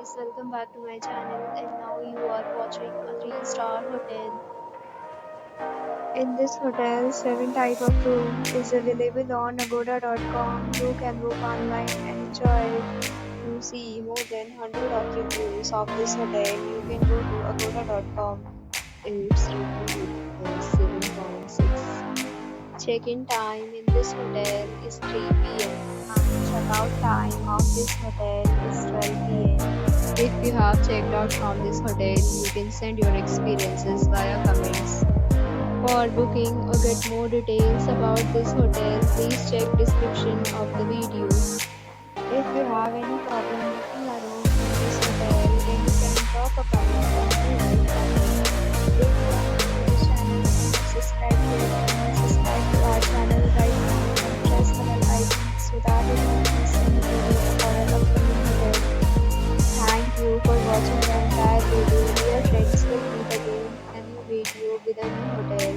guys, welcome back to my channel and now you are watching a 3-star hotel. In this hotel, 7 type of room is available on agoda.com. You can book online and enjoy it. To see more than 100 of reviews of this hotel, you can go to agoda.com. Its review is 7.6. Check-in time in this hotel is 3 p.m. and check-out time of this hotel is 12 p.m. If you have checked out from this hotel, you can send your experiences via comments. For booking or get more details about this hotel, please check description of the video. If you have any problem booking a room in this hotel, then you can drop a comment and we will help you. If you are new to this channel, subscribe to it and subscribe to our channel right now and press the bell icon so that you don't miss any video of our upcoming hotel. Thank you for watching the entire video. Dear friends, will meet again in a new video with a new hotel.